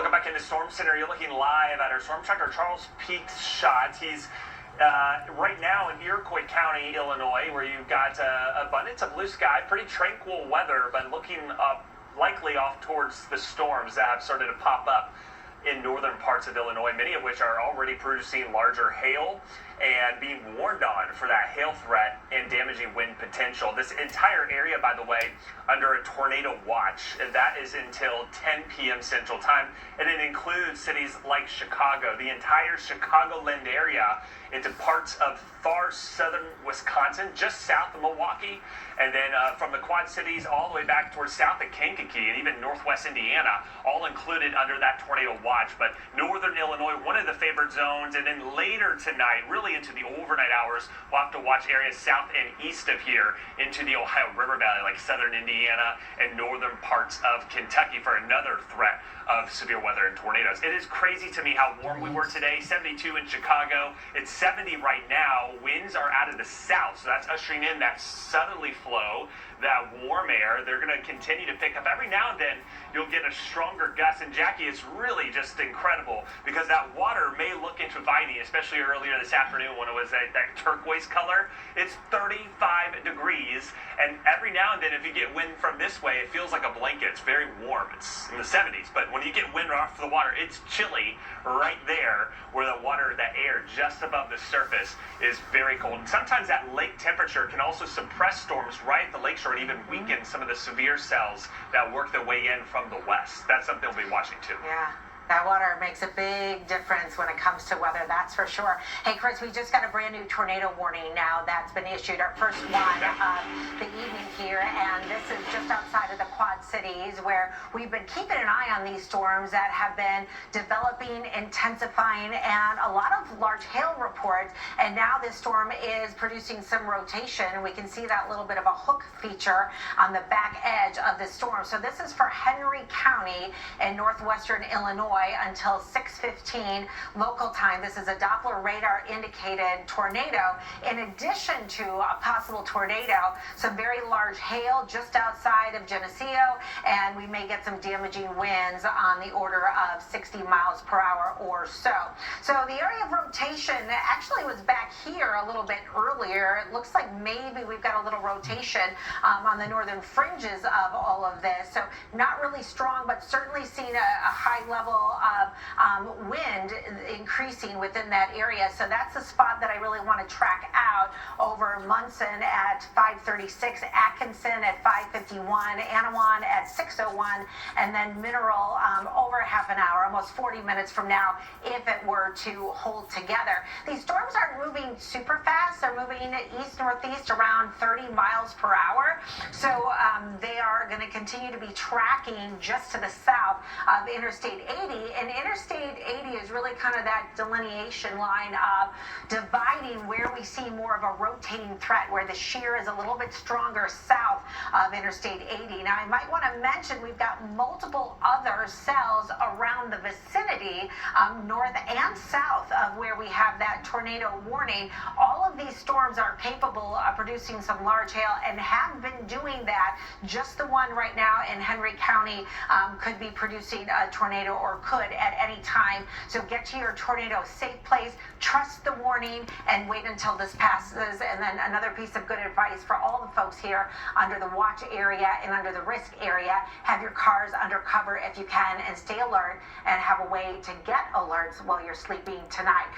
Welcome back into Storm Center. You're looking live at our storm tracker, Charles Peaks shot. He's right now in Iroquois County, Illinois, where you've got abundance of blue sky, pretty tranquil weather, but looking up likely off towards the storms that have started to pop up in northern parts of Illinois, many of which are already producing larger hail and being warned on for that hail threat and damaging wind potential. This entire area, by the way, under a tornado watch, and that is until 10 p.m. Central Time, and it includes cities like Chicago, the entire Chicagoland area, into parts of far southern Wisconsin, just south of Milwaukee, and then from the Quad Cities all the way back towards south of Kankakee and even northwest Indiana, all included under that tornado watch. But northern Illinois, one of the favored zones, and then later tonight, really into the overnight hours, we'll have to watch areas south and east of here into the Ohio River Valley, like southern Indiana and northern parts of Kentucky, for another threat of severe weather and tornadoes. It is crazy to me how warm we were today. 72 in Chicago. It's 70 right now. Winds are out of the south, so that's ushering in that southerly flow, that warm air. They're going to continue to pick up. Every now and then, you'll get a stronger gust. And Jackie, it's really just incredible because that water may look inviting, especially earlier this afternoon when it was that turquoise color. It's 35 degrees, and every now and then, if you get wind from this way, it feels like a blanket. It's very warm. It's in the 70s, but when you get wind off the water, it's chilly right there where the water, the air just above the surface is very cold. And sometimes that lake temperature can also suppress storms right at the lakeshore and even weaken some of the severe cells that work their way in from the west. That's something we'll be watching too. Yeah. That water makes a big difference when it comes to weather, that's for sure. Hey, Chris, we just got a brand new tornado warning now that's been issued, our first one of the evening here, and this is just outside of the Quad Cities, where we've been keeping an eye on these storms that have been developing, intensifying, and a lot of large hail reports, and now this storm is producing some rotation, and we can see that little bit of a hook feature on the back edge of the storm. So this is for Henry County in northwestern Illinois until 6:15 local time. This is a Doppler radar indicated tornado. In addition to a possible tornado, some very large hail just outside of Geneseo, and we may get some damaging winds on the order of 60 miles per hour or so. So the area of rotation actually was back here a little bit earlier. It looks like maybe we've got a little rotation on the northern fringes of all of this. So not really strong, but certainly seen a high level of wind increasing within that area. So that's the spot that I really want to track out over Munson at 5:36, Atkinson at 5:51, Anawan at 6:01, and then Mineral over half an hour, almost 40 minutes from now, if it were to hold together. These storms aren't moving super fast. They're moving east-northeast around 30 miles per hour. So they are going to continue to be tracking just to the south of Interstate 80. And Interstate 80 is really kind of that delineation line of dividing where we see more of a rotating threat, where the shear is a little bit stronger south of Interstate 80. Now, I might want to mention we've got multiple other cells around the vicinity, north and south of where we have that tornado warning. All of these storms are capable of producing some large hail and have been doing that. Just the one right now in Henry County could be producing a tornado, or could at any time. So get to your tornado safe place, trust the warning, and wait until this passes. And then another piece of good advice for all the folks here under the watch area and under the risk area: have your cars under cover if you can, and stay alert and have a way to get alerts while you're sleeping tonight.